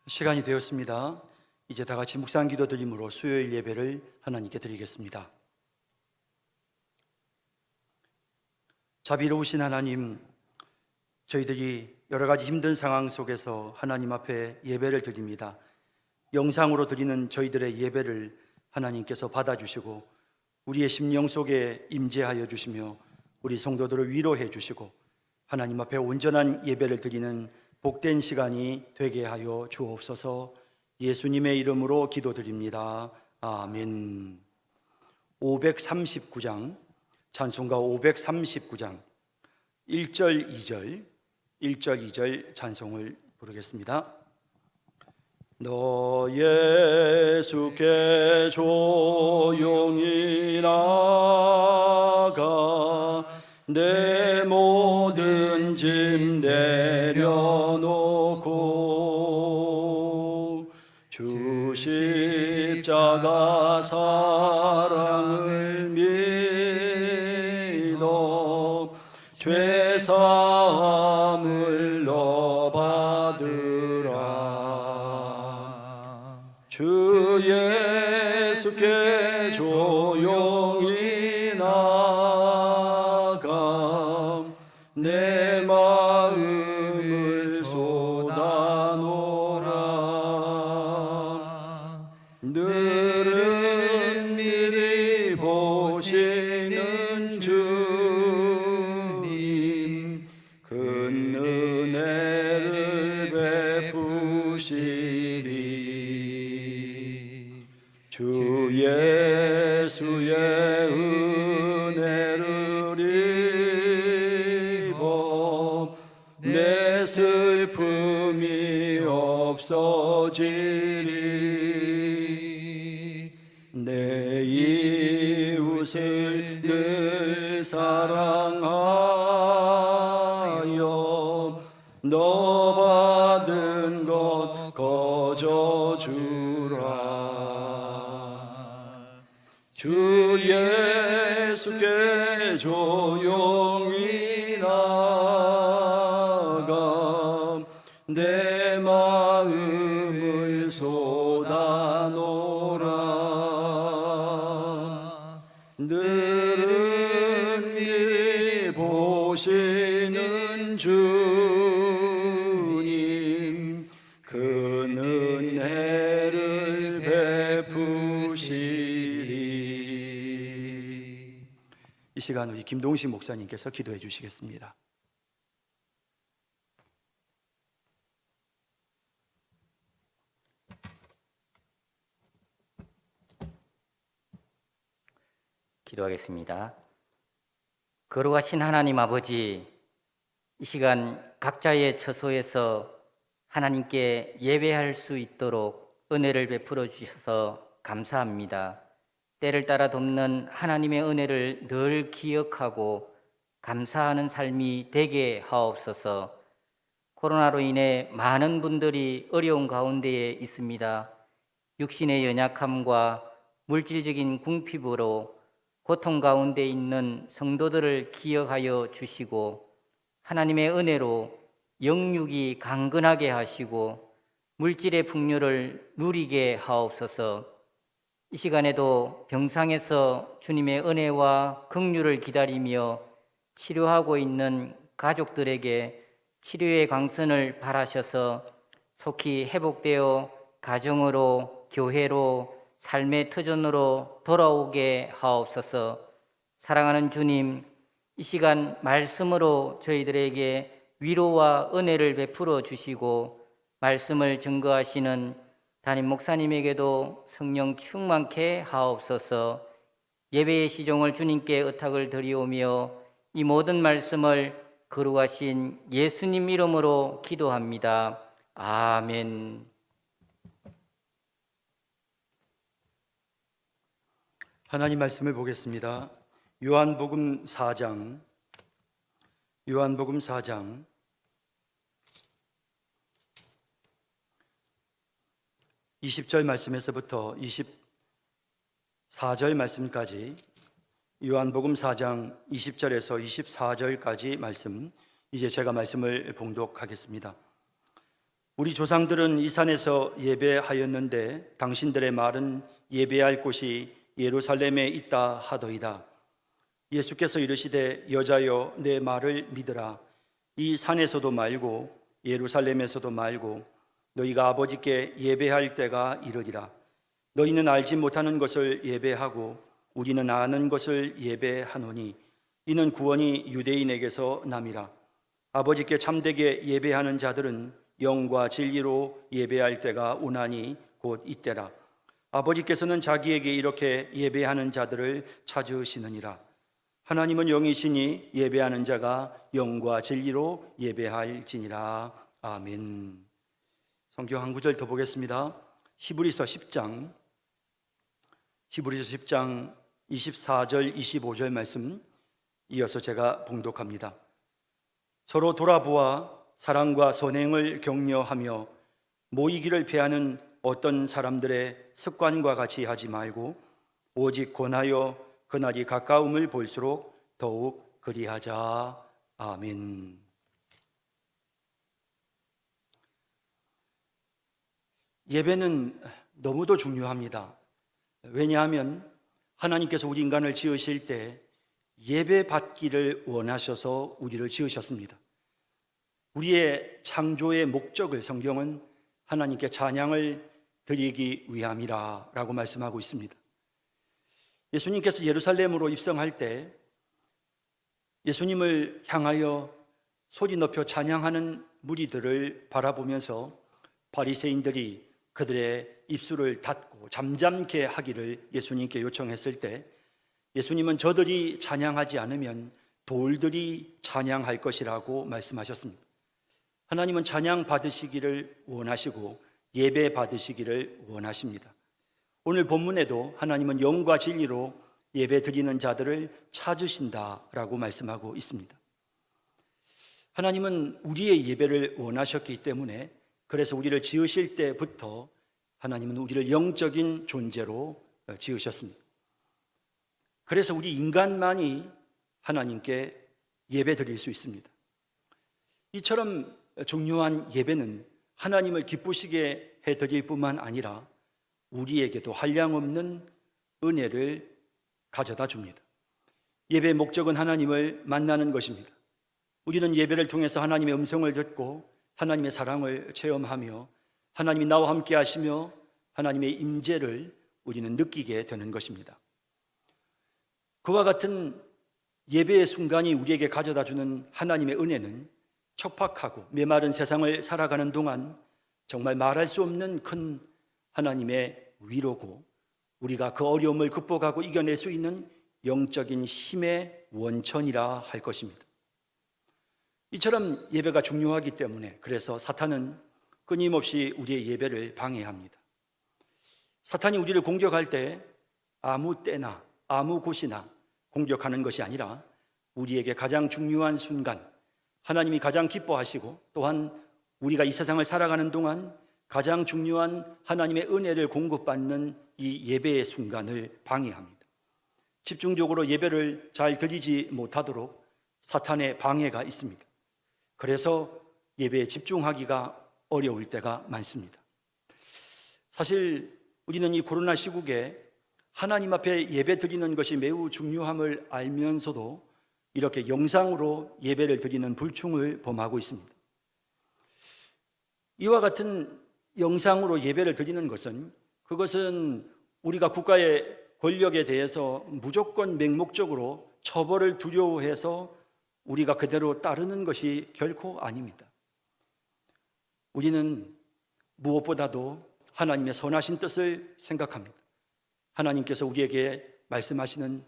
시간이 되었습니다. 이제 다 같이 묵상 기도 드림으로 수요일 예배를 하나님께 드리겠습니다. 자비로우신 하나님, 저희들이 여러 가지 힘든 상황 속에서 하나님 앞에 예배를 드립니다. 영상으로 드리는 저희들의 예배를 하나님께서 받아주시고 우리의 심령 속에 임재하여 주시며 우리 성도들을 위로해 주시고 하나님 앞에 온전한 예배를 드리는 복된 시간이 되게 하여 주옵소서. 예수님의 이름으로 기도드립니다. 아멘. 539장 찬송가 539장 1절 2절 찬송을 부르겠습니다. 너 예수께 조용히 나가 내 모든 짐 내려놓고 주 십자가 사랑을 믿어 죄 사함을 너 받으라. 주 예수께 조용히 나가 내 마음을 쏟아놓으라. 늘은 미리 보시는 주님 큰 은혜를 베푸시리. 주 예수의 은혜를 입어 내 슬픔이 없어지리. 내 이웃을 늘 사랑하여 너 받은 것 거저주라. 주 예수께 조용히 나가 내 마음을 쏟아놓으라. 늘은 미리 보시는 주님 큰 은혜를 베푸시리. 이 시간 우리 김동식 목사님께서 기도해 주시겠습니다. 기도하겠습니다. 거룩하신 하나님 아버지, 이 시간 각자의 처소에서 하나님께 예배할 수 있도록 은혜를 베풀어 주셔서 감사합니다. 때를 따라 돕는 하나님의 은혜를 늘 기억하고 감사하는 삶이 되게 하옵소서. 코로나로 인해 많은 분들이 어려운 가운데에 있습니다. 육신의 연약함과 물질적인 궁핍으로 고통 가운데 있는 성도들을 기억하여 주시고 하나님의 은혜로 영육이 강건하게 하시고 물질의 풍요를 누리게 하옵소서. 이 시간에도 병상에서 주님의 은혜와 긍휼을 기다리며 치료하고 있는 가족들에게 치료의 광선을 바라셔서 속히 회복되어 가정으로, 교회로, 삶의 터전으로 돌아오게 하옵소서. 사랑하는 주님, 이 시간 말씀으로 저희들에게 위로와 은혜를 베풀어 주시고 말씀을 증거하시는 담임 목사님에게도 성령 충만케 하옵소서. 예배의 시종을 주님께 의탁을 드리오며 이 모든 말씀을 거룩하신 예수님 이름으로 기도합니다. 아멘. 하나님 말씀을 보겠습니다. 요한복음 4장 20절 말씀에서부터 24절 말씀까지 요한복음 4장 20절에서 24절까지 말씀, 이제 제가 말씀을 봉독하겠습니다. 우리 조상들은 이 산에서 예배하였는데 당신들의 말은 예배할 곳이 예루살렘에 있다 하더이다. 예수께서 이르시되 여자여 내 말을 믿으라. 이 산에서도 말고 예루살렘에서도 말고 너희가 아버지께 예배할 때가 이르리라. 너희는 알지 못하는 것을 예배하고 우리는 아는 것을 예배하노니 이는 구원이 유대인에게서 남이라. 아버지께 참되게 예배하는 자들은 영과 진리로 예배할 때가 오나니 곧 이때라. 아버지께서는 자기에게 이렇게 예배하는 자들을 찾으시느니라. 하나님은 영이시니 예배하는 자가 영과 진리로 예배할지니라. 아멘. 성경 한 구절 더 보겠습니다. 히브리서 10장 24절 25절 말씀 이어서 제가 봉독합니다. 서로 돌아보아 사랑과 선행을 격려하며 모이기를 피하는 어떤 사람들의 습관과 같이 하지 말고 오직 권하여 그날이 가까움을 볼수록 더욱 그리하자. 아멘. 예배는 너무도 중요합니다. 왜냐하면 하나님께서 우리 인간을 지으실 때 예배 받기를 원하셔서 우리를 지으셨습니다. 우리의 창조의 목적을 성경은 하나님께 찬양을 드리기 위함이라 라고 말씀하고 있습니다. 예수님께서 예루살렘으로 입성할 때 예수님을 향하여 소리 높여 찬양하는 무리들을 바라보면서 바리새인들이 그들의 입술을 닫고 잠잠케 하기를 예수님께 요청했을 때 예수님은 저들이 찬양하지 않으면 돌들이 찬양할 것이라고 말씀하셨습니다. 하나님은 찬양 받으시기를 원하시고 예배 받으시기를 원하십니다. 오늘 본문에도 하나님은 영과 진리로 예배 드리는 자들을 찾으신다라고 말씀하고 있습니다. 하나님은 우리의 예배를 원하셨기 때문에 그래서 우리를 지으실 때부터 하나님은 우리를 영적인 존재로 지으셨습니다. 그래서 우리 인간만이 하나님께 예배 드릴 수 있습니다. 이처럼 중요한 예배는 하나님을 기쁘시게 해드릴 뿐만 아니라 우리에게도 한량없는 은혜를 가져다 줍니다. 예배의 목적은 하나님을 만나는 것입니다. 우리는 예배를 통해서 하나님의 음성을 듣고 하나님의 사랑을 체험하며 하나님이 나와 함께 하시며 하나님의 임재를 우리는 느끼게 되는 것입니다. 그와 같은 예배의 순간이 우리에게 가져다 주는 하나님의 은혜는 척박하고 메마른 세상을 살아가는 동안 정말 말할 수 없는 큰 하나님의 위로고 우리가 그 어려움을 극복하고 이겨낼 수 있는 영적인 힘의 원천이라 할 것입니다. 이처럼 예배가 중요하기 때문에 그래서 사탄은 끊임없이 우리의 예배를 방해합니다. 사탄이 우리를 공격할 때 아무 때나 아무 곳이나 공격하는 것이 아니라 우리에게 가장 중요한 순간, 하나님이 가장 기뻐하시고 또한 우리가 이 세상을 살아가는 동안 가장 중요한 하나님의 은혜를 공급받는 이 예배의 순간을 방해합니다. 집중적으로 예배를 잘 드리지 못하도록 사탄의 방해가 있습니다. 그래서 예배에 집중하기가 어려울 때가 많습니다. 사실 우리는 이 코로나 시국에 하나님 앞에 예배 드리는 것이 매우 중요함을 알면서도 이렇게 영상으로 예배를 드리는 불충을 범하고 있습니다. 이와 같은 영상으로 예배를 드리는 것은 그것은 우리가 국가의 권력에 대해서 무조건 맹목적으로 처벌을 두려워해서 우리가 그대로 따르는 것이 결코 아닙니다. 우리는 무엇보다도 하나님의 선하신 뜻을 생각합니다. 하나님께서 우리에게 말씀하시는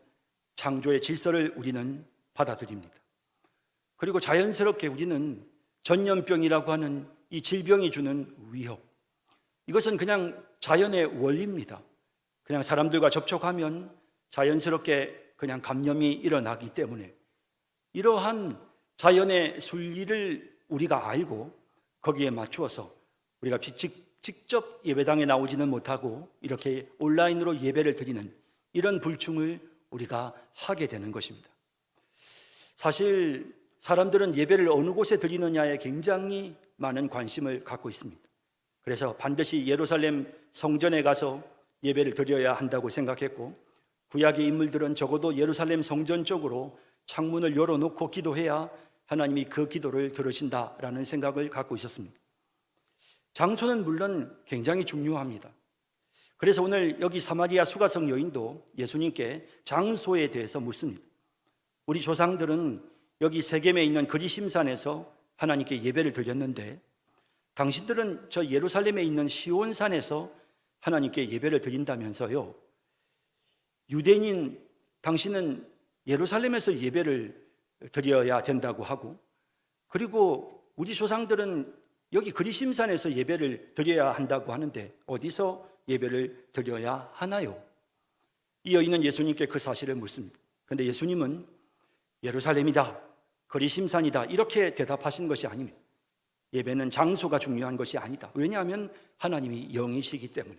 창조의 질서를 우리는 받아들입니다. 그리고 자연스럽게 우리는 전염병이라고 하는 이 질병이 주는 위협, 이것은 그냥 자연의 원리입니다. 그냥 사람들과 접촉하면 자연스럽게 그냥 감염이 일어나기 때문에 이러한 자연의 순리를 우리가 알고 거기에 맞추어서 우리가 직접 예배당에 나오지는 못하고 이렇게 온라인으로 예배를 드리는 이런 불충을 우리가 하게 되는 것입니다. 사실 사람들은 예배를 어느 곳에 드리느냐에 굉장히 많은 관심을 갖고 있습니다. 그래서 반드시 예루살렘 성전에 가서 예배를 드려야 한다고 생각했고, 구약의 인물들은 적어도 예루살렘 성전 쪽으로 창문을 열어놓고 기도해야 하나님이 그 기도를 들으신다라는 생각을 갖고 있었습니다. 장소는 물론 굉장히 중요합니다. 그래서 오늘 여기 사마리아 수가성 여인도 예수님께 장소에 대해서 묻습니다. 우리 조상들은 여기 세겜에 있는 그리심산에서 하나님께 예배를 드렸는데 당신들은 저 예루살렘에 있는 시온산에서 하나님께 예배를 드린다면서요. 유대인인 당신은 예루살렘에서 예배를 드려야 된다고 하고, 그리고 우리 조상들은 여기 그리심산에서 예배를 드려야 한다고 하는데 어디서 예배를 드려야 하나요? 이 여인은 예수님께 그 사실을 묻습니다. 그런데 예수님은 예루살렘이다, 그리심산이다 이렇게 대답하신 것이 아닙니다. 예배는 장소가 중요한 것이 아니다. 왜냐하면 하나님이 영이시기 때문에,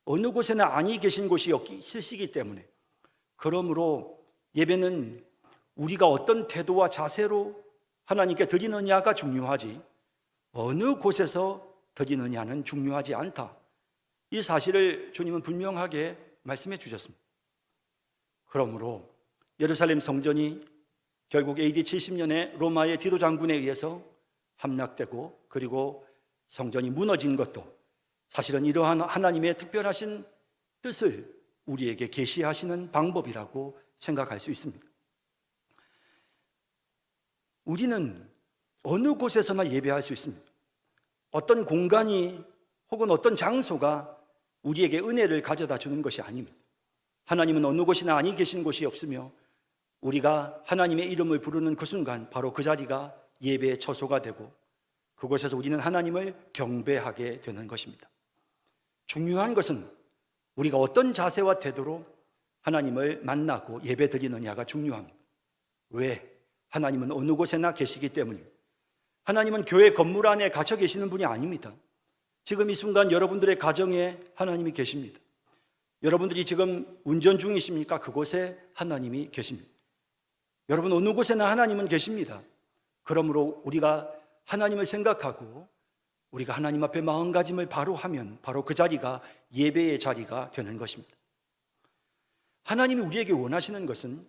어느 곳에나 안이 계신 곳이 없으시기 때문에, 그러므로 예배는 우리가 어떤 태도와 자세로 하나님께 드리느냐가 중요하지 어느 곳에서 드리느냐는 중요하지 않다. 이 사실을 주님은 분명하게 말씀해 주셨습니다. 그러므로 예루살렘 성전이 결국 AD 70년에 로마의 디도 장군에 의해서 함락되고 그리고 성전이 무너진 것도 사실은 이러한 하나님의 특별하신 뜻을 우리에게 계시하시는 방법이라고 생각할 수 있습니다. 우리는 어느 곳에서나 예배할 수 있습니다. 어떤 공간이 혹은 어떤 장소가 우리에게 은혜를 가져다 주는 것이 아닙니다. 하나님은 어느 곳이나 아니 계신 곳이 없으며 우리가 하나님의 이름을 부르는 그 순간 바로 그 자리가 예배의 처소가 되고 그곳에서 우리는 하나님을 경배하게 되는 것입니다. 중요한 것은 우리가 어떤 자세와 태도로 하나님을 만나고 예배 드리느냐가 중요합니다. 왜? 하나님은 어느 곳에나 계시기 때문입니다. 하나님은 교회 건물 안에 갇혀 계시는 분이 아닙니다. 지금 이 순간 여러분들의 가정에 하나님이 계십니다. 여러분들이 지금 운전 중이십니까? 그곳에 하나님이 계십니다. 여러분 어느 곳에나 하나님은 계십니다. 그러므로 우리가 하나님을 생각하고 우리가 하나님 앞에 마음가짐을 바로 하면 바로 그 자리가 예배의 자리가 되는 것입니다. 하나님이 우리에게 원하시는 것은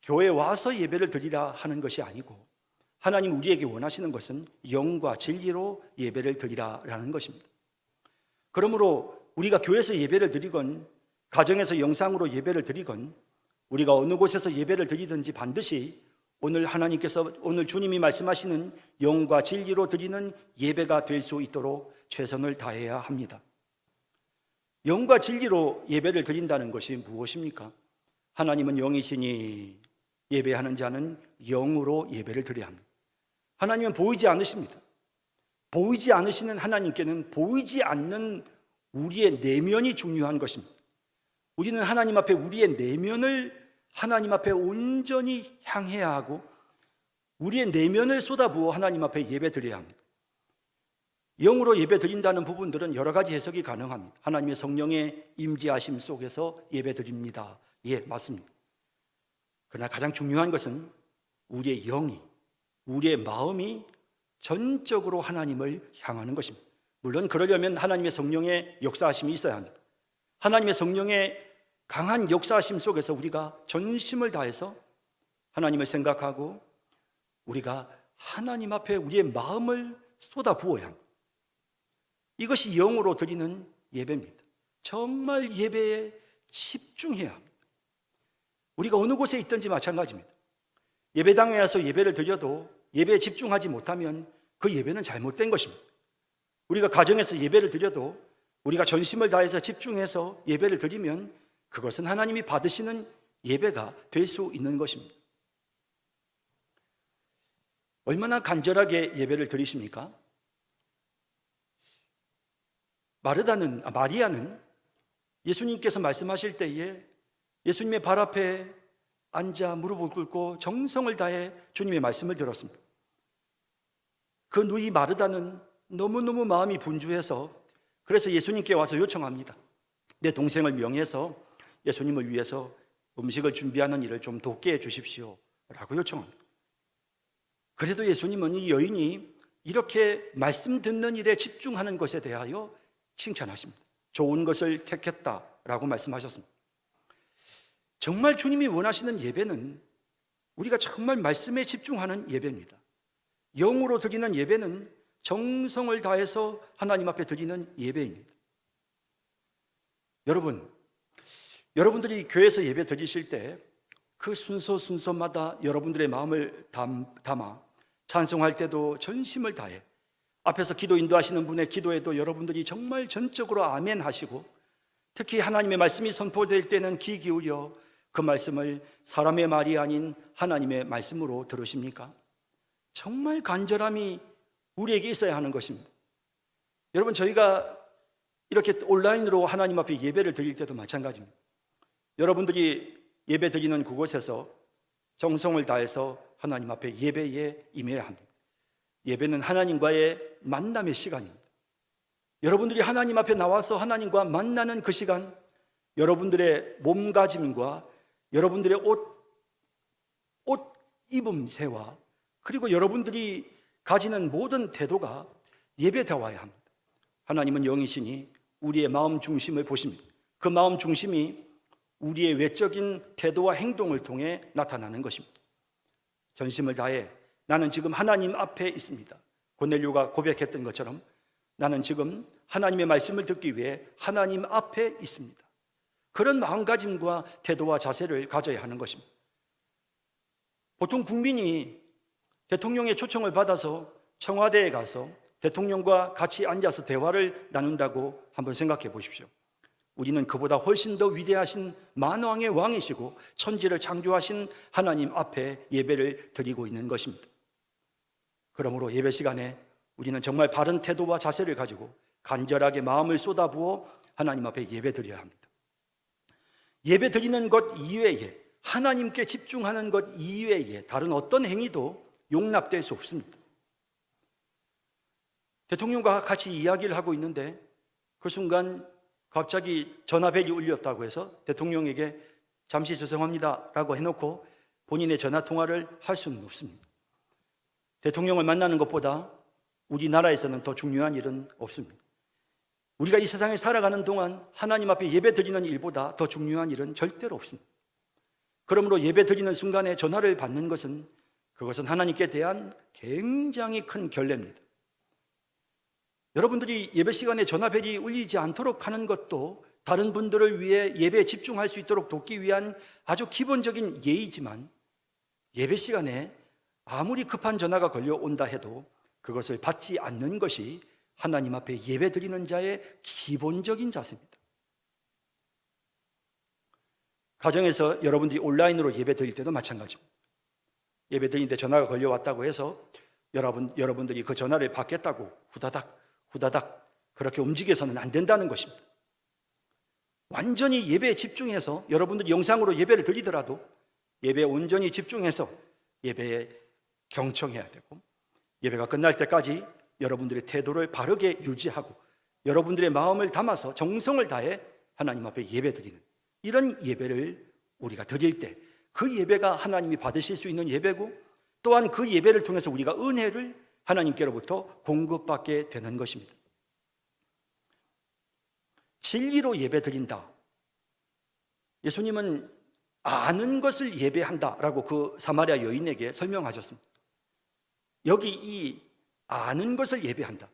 교회에 와서 예배를 드리라 하는 것이 아니고 하나님 우리에게 원하시는 것은 영과 진리로 예배를 드리라라는 것입니다. 그러므로 우리가 교회에서 예배를 드리건 가정에서 영상으로 예배를 드리건 우리가 어느 곳에서 예배를 드리든지 반드시 오늘 하나님께서 오늘 주님이 말씀하시는 영과 진리로 드리는 예배가 될 수 있도록 최선을 다해야 합니다. 영과 진리로 예배를 드린다는 것이 무엇입니까? 하나님은 영이시니 예배하는 자는 영으로 예배를 드려야 합니다. 하나님은 보이지 않으십니다. 보이지 않으시는 하나님께는 보이지 않는 우리의 내면이 중요한 것입니다. 우리는 하나님 앞에 우리의 내면을 하나님 앞에 온전히 향해야 하고 우리의 내면을 쏟아부어 하나님 앞에 예배 드려야 합니다. 영으로 예배 드린다는 부분들은 여러 가지 해석이 가능합니다. 하나님의 성령의 임재하심 속에서 예배 드립니다. 예, 맞습니다. 그러나 가장 중요한 것은 우리의 영이, 우리의 마음이 전적으로 하나님을 향하는 것입니다. 물론 그러려면 하나님의 성령의 역사하심이 있어야 합니다. 하나님의 성령의 강한 역사하심 속에서 우리가 전심을 다해서 하나님을 생각하고 우리가 하나님 앞에 우리의 마음을 쏟아부어야 합니다. 이것이 영으로 드리는 예배입니다. 정말 예배에 집중해야 합니다. 우리가 어느 곳에 있든지 마찬가지입니다. 예배당에 와서 예배를 드려도 예배에 집중하지 못하면 그 예배는 잘못된 것입니다. 우리가 가정에서 예배를 드려도 우리가 전심을 다해서 집중해서 예배를 드리면 그것은 하나님이 받으시는 예배가 될 수 있는 것입니다. 얼마나 간절하게 예배를 드리십니까? 마리아는 예수님께서 말씀하실 때에 예수님의 발 앞에 앉아 무릎을 꿇고 정성을 다해 주님의 말씀을 들었습니다. 그 누이 마르다는 너무너무 마음이 분주해서 그래서 예수님께 와서 요청합니다. 내 동생을 명해서 예수님을 위해서 음식을 준비하는 일을 좀 돕게 해 주십시오 라고 요청합니다. 그래도 예수님은 이 여인이 이렇게 말씀 듣는 일에 집중하는 것에 대하여 칭찬하십니다. 좋은 것을 택했다라고 말씀하셨습니다. 정말 주님이 원하시는 예배는 우리가 정말 말씀에 집중하는 예배입니다. 영으로 드리는 예배는 정성을 다해서 하나님 앞에 드리는 예배입니다. 여러분들이 교회에서 예배 드리실 때 그 순서마다 여러분들의 마음을 담아 찬송할 때도 전심을 다해 앞에서 기도 인도하시는 분의 기도에도 여러분들이 정말 전적으로 아멘 하시고, 특히 하나님의 말씀이 선포될 때는 귀 기울여 그 말씀을 사람의 말이 아닌 하나님의 말씀으로 들으십니까? 정말 간절함이 우리에게 있어야 하는 것입니다. 여러분, 저희가 이렇게 온라인으로 하나님 앞에 예배를 드릴 때도 마찬가지입니다. 여러분들이 예배 드리는 그곳에서 정성을 다해서 하나님 앞에 예배에 임해야 합니다. 예배는 하나님과의 만남의 시간입니다. 여러분들이 하나님 앞에 나와서 하나님과 만나는 그 시간, 여러분들의 몸가짐과 여러분들의 옷 입음새와 그리고 여러분들이 가지는 모든 태도가 예배다워야 합니다. 하나님은 영이시니 우리의 마음 중심을 보십니다. 그 마음 중심이 우리의 외적인 태도와 행동을 통해 나타나는 것입니다. 전심을 다해 나는 지금 하나님 앞에 있습니다. 고넬료가 고백했던 것처럼 나는 지금 하나님의 말씀을 듣기 위해 하나님 앞에 있습니다. 그런 마음가짐과 태도와 자세를 가져야 하는 것입니다. 보통 국민이 대통령의 초청을 받아서 청와대에 가서 대통령과 같이 앉아서 대화를 나눈다고 한번 생각해 보십시오. 우리는 그보다 훨씬 더 위대하신 만왕의 왕이시고 천지를 창조하신 하나님 앞에 예배를 드리고 있는 것입니다. 그러므로 예배 시간에 우리는 정말 바른 태도와 자세를 가지고 간절하게 마음을 쏟아부어 하나님 앞에 예배 드려야 합니다. 예배 드리는 것 이외에, 하나님께 집중하는 것 이외에 다른 어떤 행위도 용납될 수 없습니다. 대통령과 같이 이야기를 하고 있는데 그 순간 갑자기 전화벨이 울렸다고 해서 대통령에게 잠시 죄송합니다 라고 해놓고 본인의 전화통화를 할 수는 없습니다. 대통령을 만나는 것보다 우리나라에서는 더 중요한 일은 없습니다. 우리가 이 세상에 살아가는 동안 하나님 앞에 예배 드리는 일보다 더 중요한 일은 절대로 없습니다. 그러므로 예배 드리는 순간에 전화를 받는 것은 그것은 하나님께 대한 굉장히 큰 결례입니다. 여러분들이 예배 시간에 전화벨이 울리지 않도록 하는 것도 다른 분들을 위해 예배에 집중할 수 있도록 돕기 위한 아주 기본적인 예의지만, 예배 시간에 아무리 급한 전화가 걸려온다 해도 그것을 받지 않는 것이 하나님 앞에 예배 드리는 자의 기본적인 자세입니다. 가정에서 여러분들이 온라인으로 예배 드릴 때도 마찬가지입니다. 예배 드리는데 전화가 걸려왔다고 해서 여러분들이 그 전화를 받겠다고 후다닥 그렇게 움직여서는 안 된다는 것입니다. 완전히 예배에 집중해서 여러분들이 영상으로 예배를 드리더라도 예배에 온전히 집중해서 예배에 경청해야 되고, 예배가 끝날 때까지 여러분들의 태도를 바르게 유지하고 여러분들의 마음을 담아서 정성을 다해 하나님 앞에 예배 드리는 이런 예배를 우리가 드릴 때 그 예배가 하나님이 받으실 수 있는 예배고, 또한 그 예배를 통해서 우리가 은혜를 하나님께로부터 공급받게 되는 것입니다. 진리로 예배 드린다. 예수님은 아는 것을 예배한다라고 그 사마리아 여인에게 설명하셨습니다. 여기 이 아는 것을 예배한다.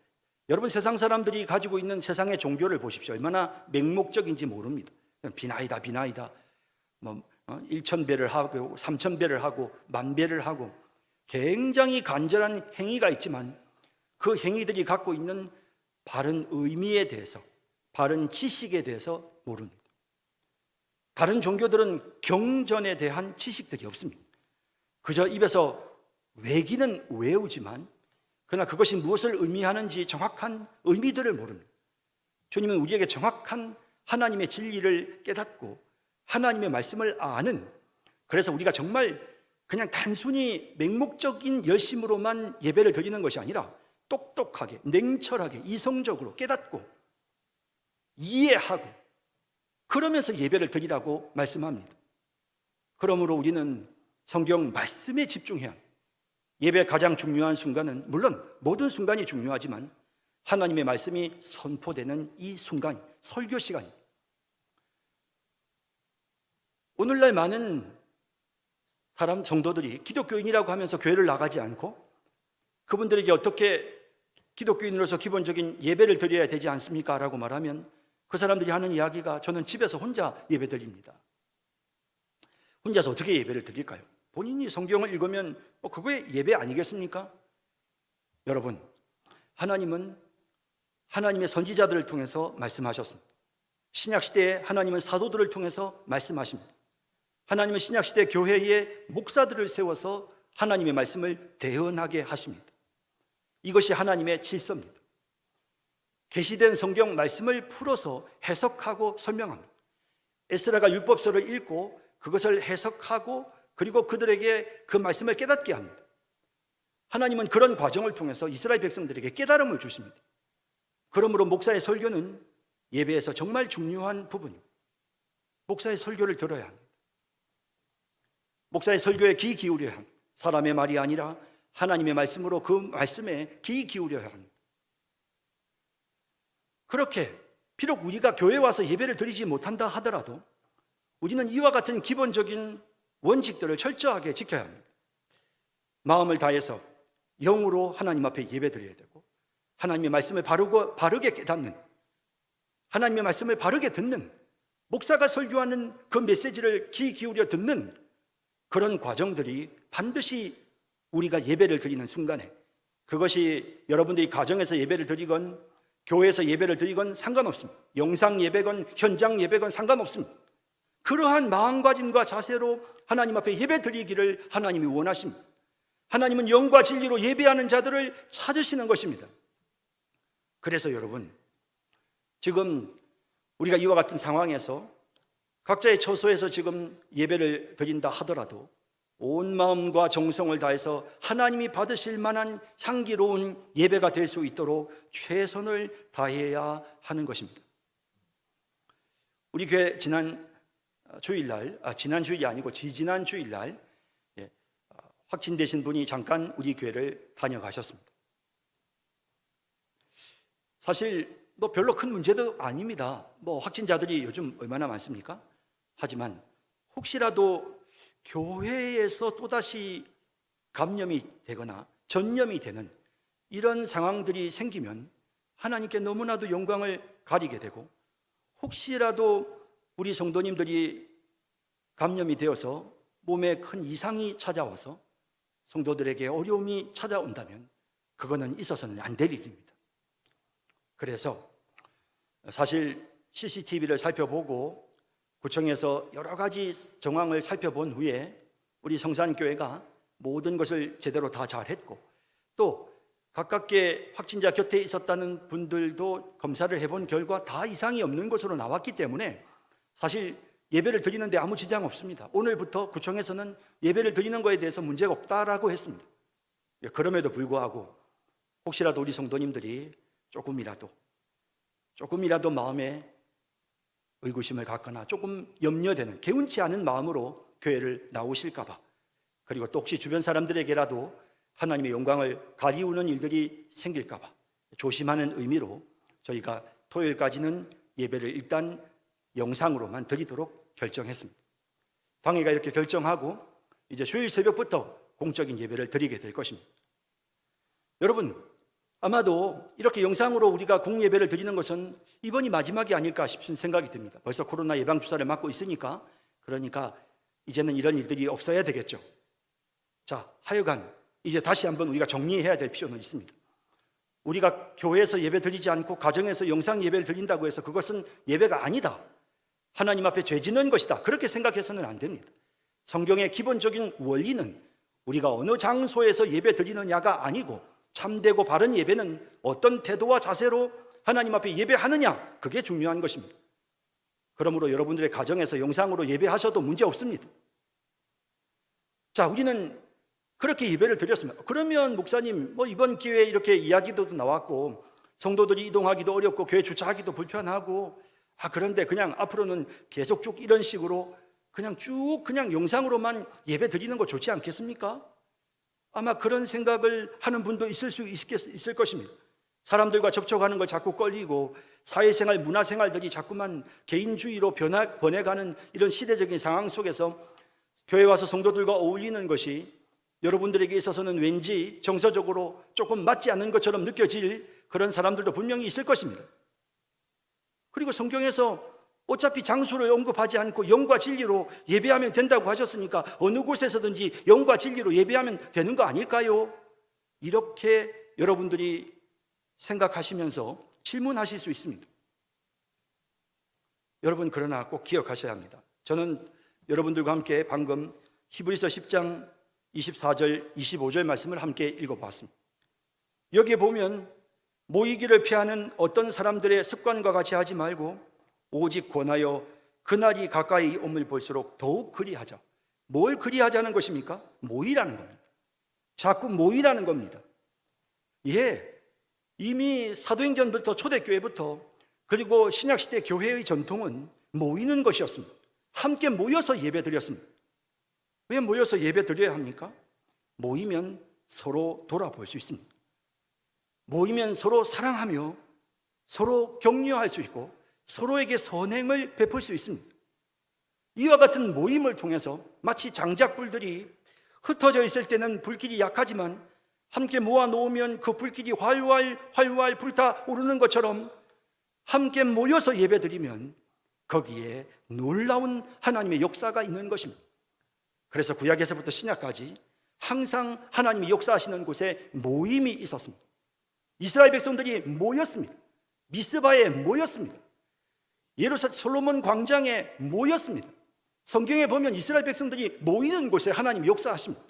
여러분, 세상 사람들이 가지고 있는 세상의 종교를 보십시오. 얼마나 맹목적인지 모릅니다. 비나이다. 1,000배를 하고 3,000배를 하고 10,000배를 하고 굉장히 간절한 행위가 있지만 그 행위들이 갖고 있는 바른 의미에 대해서, 바른 지식에 대해서 모릅니다. 다른 종교들은 경전에 대한 지식들이 없습니다. 그저 입에서 외기는 외우지만 그러나 그것이 무엇을 의미하는지 정확한 의미들을 모릅니다. 주님은 우리에게 정확한 하나님의 진리를 깨닫고 하나님의 말씀을 아는, 그래서 우리가 정말 그냥 단순히 맹목적인 열심으로만 예배를 드리는 것이 아니라 똑똑하게, 냉철하게, 이성적으로 깨닫고 이해하고 그러면서 예배를 드리라고 말씀합니다. 그러므로 우리는 성경 말씀에 집중해야 합니다. 예배 가장 중요한 순간은 물론 모든 순간이 중요하지만 하나님의 말씀이 선포되는 이 순간, 설교 시간입니다. 오늘날 많은 사람 정도들이 기독교인이라고 하면서 교회를 나가지 않고 그분들에게 어떻게 기독교인으로서 기본적인 예배를 드려야 되지 않습니까? 라고 말하면 그 사람들이 하는 이야기가 저는 집에서 혼자 예배 드립니다. 혼자서 어떻게 예배를 드릴까요? 본인이 성경을 읽으면 그거에 예배 아니겠습니까? 여러분, 하나님은 하나님의 선지자들을 통해서 말씀하셨습니다. 신약시대에 하나님은 사도들을 통해서 말씀하십니다. 하나님은 신약시대 교회에 목사들을 세워서 하나님의 말씀을 대언하게 하십니다. 이것이 하나님의 질서입니다. 계시된 성경 말씀을 풀어서 해석하고 설명합니다. 에스라가 율법서를 읽고 그것을 해석하고 그리고 그들에게 그 말씀을 깨닫게 합니다. 하나님은 그런 과정을 통해서 이스라엘 백성들에게 깨달음을 주십니다. 그러므로 목사의 설교는 예배에서 정말 중요한 부분입니다. 목사의 설교를 들어야 합니다. 목사의 설교에 귀 기울여야 합니다. 사람의 말이 아니라 하나님의 말씀으로 그 말씀에 귀 기울여야 합니다. 그렇게 비록 우리가 교회에 와서 예배를 드리지 못한다 하더라도 우리는 이와 같은 기본적인 원칙들을 철저하게 지켜야 합니다. 마음을 다해서 영으로 하나님 앞에 예배 드려야 되고 하나님의 말씀을 바르게 깨닫는, 하나님의 말씀을 바르게 듣는, 목사가 설교하는 그 메시지를 귀 기울여 듣는 그런 과정들이 반드시 우리가 예배를 드리는 순간에, 그것이 여러분들이 가정에서 예배를 드리건 교회에서 예배를 드리건 상관없습니다. 영상 예배건 현장 예배건 상관없습니다. 그러한 마음가짐과 자세로 하나님 앞에 예배 드리기를 하나님이 원하십니다. 하나님은 영과 진리로 예배하는 자들을 찾으시는 것입니다. 그래서 여러분, 지금 우리가 이와 같은 상황에서 각자의 처소에서 지금 예배를 드린다 하더라도 온 마음과 정성을 다해서 하나님이 받으실 만한 향기로운 예배가 될 수 있도록 최선을 다해야 하는 것입니다. 우리 교회 지난 주일날, 지난 주일이 아니고 지지난 주일날 확진되신 분이 잠깐 우리 교회를 다녀가셨습니다. 사실 별로 큰 문제도 아닙니다. 확진자들이 요즘 얼마나 많습니까? 하지만 혹시라도 교회에서 또다시 감염이 되거나 전염이 되는 이런 상황들이 생기면 하나님께 너무나도 영광을 가리게 되고, 혹시라도 우리 성도님들이 감염이 되어서 몸에 큰 이상이 찾아와서 성도들에게 어려움이 찾아온다면 그거는 있어서는 안 될 일입니다. 그래서 사실 CCTV를 살펴보고 구청에서 여러 가지 정황을 살펴본 후에 우리 성산교회가 모든 것을 제대로 다 잘했고, 또 가깝게 확진자 곁에 있었다는 분들도 검사를 해본 결과 다 이상이 없는 것으로 나왔기 때문에 사실 예배를 드리는데 아무 지장 없습니다. 오늘부터 구청에서는 예배를 드리는 것에 대해서 문제가 없다라고 했습니다. 그럼에도 불구하고 혹시라도 우리 성도님들이 조금이라도 마음에 의구심을 갖거나 조금 염려되는, 개운치 않은 마음으로 교회를 나오실까 봐, 그리고 또 혹시 주변 사람들에게라도 하나님의 영광을 가리우는 일들이 생길까 봐 조심하는 의미로 저희가 토요일까지는 예배를 일단 영상으로만 드리도록 결정했습니다. 당회가 이렇게 결정하고 이제 주일 새벽부터 공적인 예배를 드리게 될 것입니다. 여러분, 아마도 이렇게 영상으로 우리가 공예배를 드리는 것은 이번이 마지막이 아닐까 싶은 생각이 듭니다. 벌써 코로나 예방주사를 맞고 있으니까, 그러니까 이제는 이런 일들이 없어야 되겠죠. 자, 하여간 이제 다시 한번 우리가 정리해야 될 필요는 있습니다. 우리가 교회에서 예배 드리지 않고 가정에서 영상 예배를 드린다고 해서 그것은 예배가 아니다, 하나님 앞에 죄 짓는 것이다, 그렇게 생각해서는 안 됩니다. 성경의 기본적인 원리는 우리가 어느 장소에서 예배 드리느냐가 아니고 참되고 바른 예배는 어떤 태도와 자세로 하나님 앞에 예배하느냐, 그게 중요한 것입니다. 그러므로 여러분들의 가정에서 영상으로 예배하셔도 문제 없습니다. 자, 우리는 그렇게 예배를 드렸습니다. 그러면 목사님, 이번 기회에 이렇게 이야기도 나왔고 성도들이 이동하기도 어렵고 교회 주차하기도 불편하고, 그런데 그냥 앞으로는 계속 쭉 이런 식으로 그냥 영상으로만 예배 드리는 거 좋지 않겠습니까? 아마 그런 생각을 하는 분도 있을 것입니다. 사람들과 접촉하는 걸 자꾸 꺼리고 사회생활, 문화생활들이 자꾸만 개인주의로 번해가는 이런 시대적인 상황 속에서 교회 와서 성도들과 어울리는 것이 여러분들에게 있어서는 왠지 정서적으로 조금 맞지 않는 것처럼 느껴질 그런 사람들도 분명히 있을 것입니다. 그리고 성경에서 어차피 장소를 언급하지 않고 영과 진리로 예배하면 된다고 하셨으니까 어느 곳에서든지 영과 진리로 예배하면 되는 거 아닐까요? 이렇게 여러분들이 생각하시면서 질문하실 수 있습니다. 여러분, 그러나 꼭 기억하셔야 합니다. 저는 여러분들과 함께 방금 히브리서 10장 24절 25절 말씀을 함께 읽어봤습니다. 여기에 보면 모이기를 피하는 어떤 사람들의 습관과 같이 하지 말고 오직 권하여 그날이 가까이 옴을 볼수록 더욱 그리하자. 뭘 그리하자는 것입니까? 모이라는 겁니다. 자꾸 모이라는 겁니다. 예, 이미 사도행전부터 초대교회부터 그리고 신약시대 교회의 전통은 모이는 것이었습니다. 함께 모여서 예배드렸습니다. 왜 모여서 예배드려야 합니까? 모이면 서로 돌아볼 수 있습니다. 모이면 서로 사랑하며 서로 격려할 수 있고 서로에게 선행을 베풀 수 있습니다. 이와 같은 모임을 통해서 마치 장작불들이 흩어져 있을 때는 불길이 약하지만 함께 모아놓으면 그 불길이 활활 불타오르는 것처럼 함께 모여서 예배드리면 거기에 놀라운 하나님의 역사가 있는 것입니다. 그래서 구약에서부터 신약까지 항상 하나님이 역사하시는 곳에 모임이 있었습니다. 이스라엘 백성들이 모였습니다. 미스바에 모였습니다. 솔로몬 광장에 모였습니다. 성경에 보면 이스라엘 백성들이 모이는 곳에 하나님이 역사하십니다.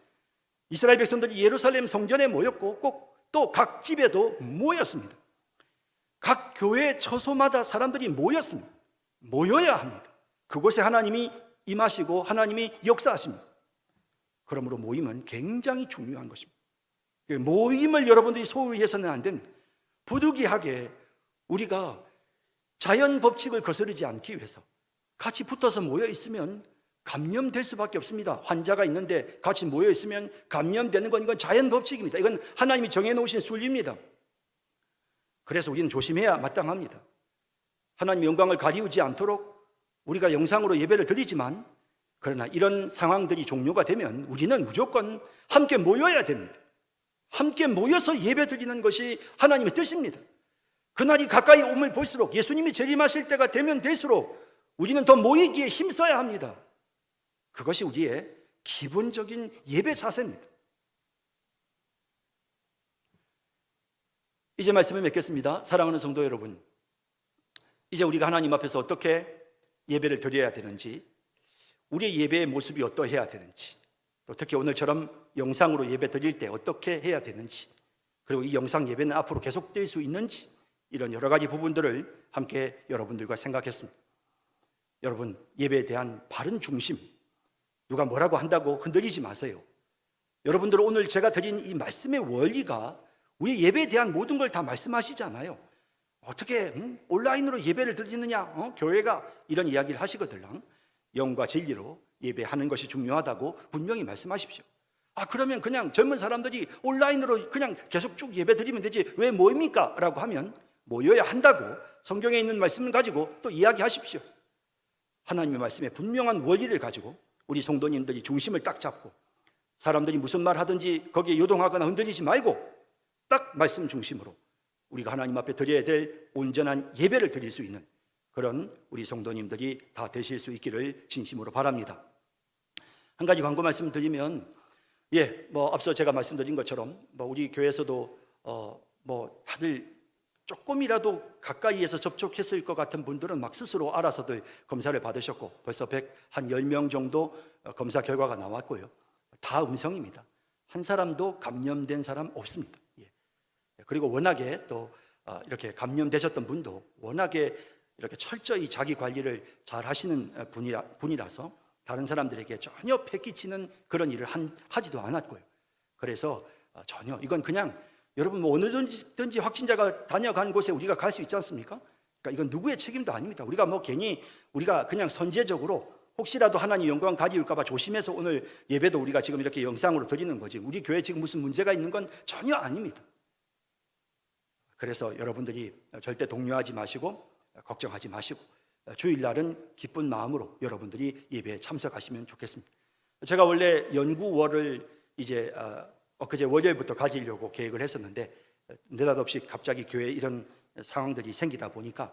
이스라엘 백성들이 예루살렘 성전에 모였고 꼭 또 각 집에도 모였습니다. 각 교회 처소마다 사람들이 모였습니다. 모여야 합니다. 그곳에 하나님이 임하시고 하나님이 역사하십니다. 그러므로 모임은 굉장히 중요한 것입니다. 모임을 여러분들이 소홀히 해서는 안 됩니다. 부득이하게 우리가 자연 법칙을 거스르지 않기 위해서 같이 붙어서 모여 있으면 감염될 수밖에 없습니다. 환자가 있는데 같이 모여 있으면 감염되는 건 이건 자연 법칙입니다. 이건 하나님이 정해놓으신 순리입니다. 그래서 우리는 조심해야 마땅합니다. 하나님의 영광을 가리우지 않도록 우리가 영상으로 예배를 드리지만 그러나 이런 상황들이 종료가 되면 우리는 무조건 함께 모여야 됩니다. 함께 모여서 예배 드리는 것이 하나님의 뜻입니다. 그날이 가까이 오면 볼수록 예수님이 재림하실 때가 되면 될수록 우리는 더 모이기에 힘써야 합니다. 그것이 우리의 기본적인 예배 자세입니다. 이제 말씀을 맺겠습니다. 사랑하는 성도 여러분, 이제 우리가 하나님 앞에서 어떻게 예배를 드려야 되는지, 우리의 예배의 모습이 어떠해야 되는지, 또 특히 오늘처럼 영상으로 예배 드릴 때 어떻게 해야 되는지, 그리고 이 영상 예배는 앞으로 계속될 수 있는지, 이런 여러 가지 부분들을 함께 여러분들과 생각했습니다. 여러분, 예배에 대한 바른 중심, 누가 뭐라고 한다고 흔들리지 마세요. 여러분들 오늘 제가 드린 이 말씀의 원리가 우리 예배에 대한 모든 걸 다 말씀하시잖아요. 어떻게 온라인으로 예배를 드리느냐, 교회가 이런 이야기를 하시거든요. 영과 진리로 예배하는 것이 중요하다고 분명히 말씀하십시오. 그러면 그냥 젊은 사람들이 온라인으로 그냥 계속 쭉 예배 드리면 되지 왜 모입니까? 라고 하면 모여야 한다고 성경에 있는 말씀을 가지고 또 이야기하십시오. 하나님의 말씀에 분명한 원리를 가지고 우리 성도님들이 중심을 딱 잡고 사람들이 무슨 말 하든지 거기에 요동하거나 흔들리지 말고 딱 말씀 중심으로 우리가 하나님 앞에 드려야 될 온전한 예배를 드릴 수 있는 그런 우리 성도님들이 다 되실 수 있기를 진심으로 바랍니다. 한 가지 광고 말씀 드리면, 앞서 제가 말씀드린 것처럼 우리 교회에서도 다들 조금이라도 가까이에서 접촉했을 것 같은 분들은 막 스스로 알아서들 검사를 받으셨고 벌써 10명 정도 검사 결과가 나왔고요. 다 음성입니다. 한 사람도 감염된 사람 없습니다. 그리고 워낙에 또 이렇게 감염되셨던 분도 워낙에 이렇게 철저히 자기 관리를 잘 하시는 분이라서 다른 사람들에게 전혀 패기치는 그런 일을 하지도 않았고요. 그래서 전혀 이건 그냥 여러분 어느든지 확진자가 다녀간 곳에 우리가 갈 수 있지 않습니까? 그러니까 이건 누구의 책임도 아닙니다. 우리가 괜히 우리가 그냥 선제적으로 혹시라도 하나님 영광 가지울까 봐 조심해서 오늘 예배도 우리가 지금 이렇게 영상으로 드리는 거지, 우리 교회에 지금 무슨 문제가 있는 건 전혀 아닙니다. 그래서 여러분들이 절대 동요하지 마시고 걱정하지 마시고 주일날은 기쁜 마음으로 여러분들이 예배에 참석하시면 좋겠습니다. 제가 원래 연구월을 이제 엊그제 월요일부터 가지려고 계획을 했었는데 느닷없이 갑자기 교회에 이런 상황들이 생기다 보니까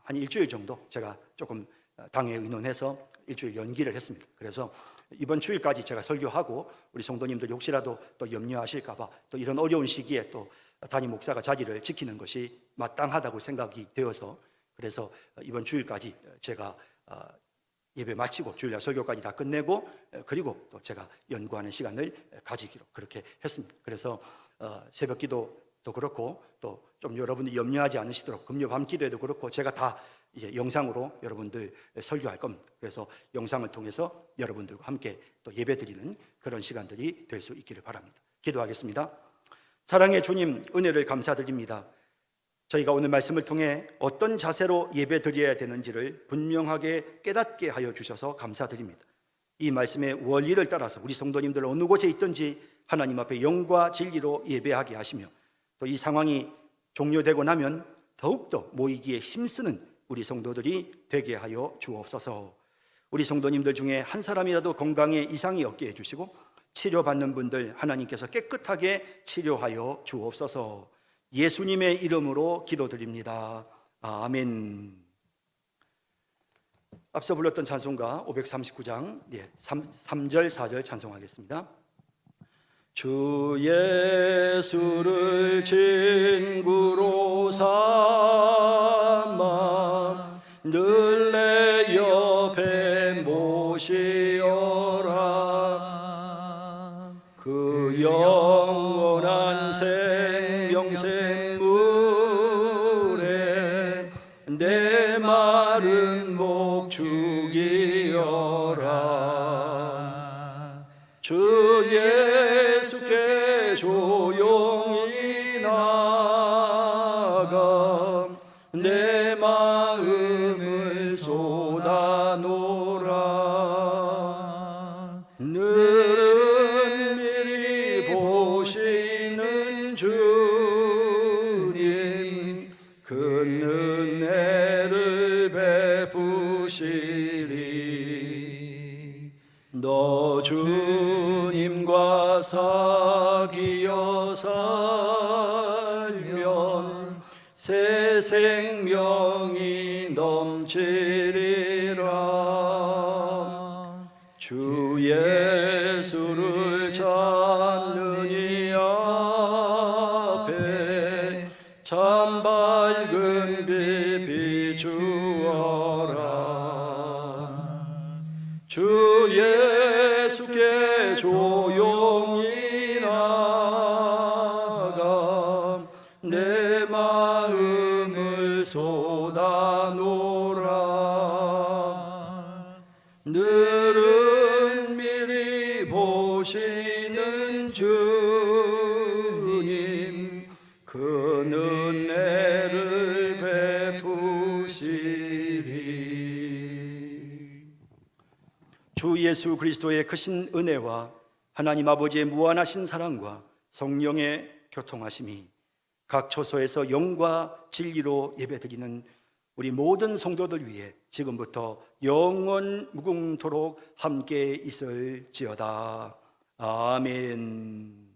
한 일주일 정도 제가 조금 당에 의논해서 일주일 연기를 했습니다. 그래서 이번 주일까지 제가 설교하고 우리 성도님들이 혹시라도 또 염려하실까 봐 또 이런 어려운 시기에 또 담임 목사가 자리를 지키는 것이 마땅하다고 생각이 되어서, 그래서 이번 주일까지 제가 예배 마치고 주일날 설교까지 다 끝내고 그리고 또 제가 연구하는 시간을 가지기로 그렇게 했습니다. 그래서 새벽 기도도 그렇고 또 좀 여러분들이 염려하지 않으시도록 금요 밤 기도에도 그렇고 제가 다 이제 영상으로 여러분들 설교할 겁니다. 그래서 영상을 통해서 여러분들과 함께 또 예배드리는 그런 시간들이 될 수 있기를 바랍니다. 기도하겠습니다. 사랑의 주님, 은혜를 감사드립니다. 저희가 오늘 말씀을 통해 어떤 자세로 예배드려야 되는지를 분명하게 깨닫게 하여 주셔서 감사드립니다. 이 말씀의 원리를 따라서 우리 성도님들 어느 곳에 있든지 하나님 앞에 영과 진리로 예배하게 하시며, 또 이 상황이 종료되고 나면 더욱더 모이기에 힘쓰는 우리 성도들이 되게 하여 주옵소서. 우리 성도님들 중에 한 사람이라도 건강에 이상이 없게 해주시고 치료받는 분들 하나님께서 깨끗하게 치료하여 주옵소서. 예수님의 이름으로 기도드립니다. 아멘. 앞서 불렀던 찬송가 539장 3절 4절 찬송하겠습니다. 주 예수를 친구로 삼아 늘 내 옆에 모시어라. 그 영원한 생명샘물에 내 마른 목 죽이어라. 주 예수께 조용히 나가 내 마음을 쏟아놓으라. 늘은 미리 보시는 주님, 그 은혜를 베푸시리. 너 주님과 사귀어 살면 새 생명이 넘치리라. 주 예수를 찾는 이 앞에 참 밝은 빛 비추어라. 주 예수께 조용히 나가 내 마음을 쏟아놓으라. 늘은 미리 보시는 주님, 그 은혜를 베푸시리. 주 예수 그리스도의 크신 은혜와 하나님 아버지의 무한하신 사랑과 성령의 교통하심이 각 처소에서 영과 진리로 예배드리는 우리 모든 성도들 위해 지금부터 영원 무궁토록 함께 있을지어다. 아멘.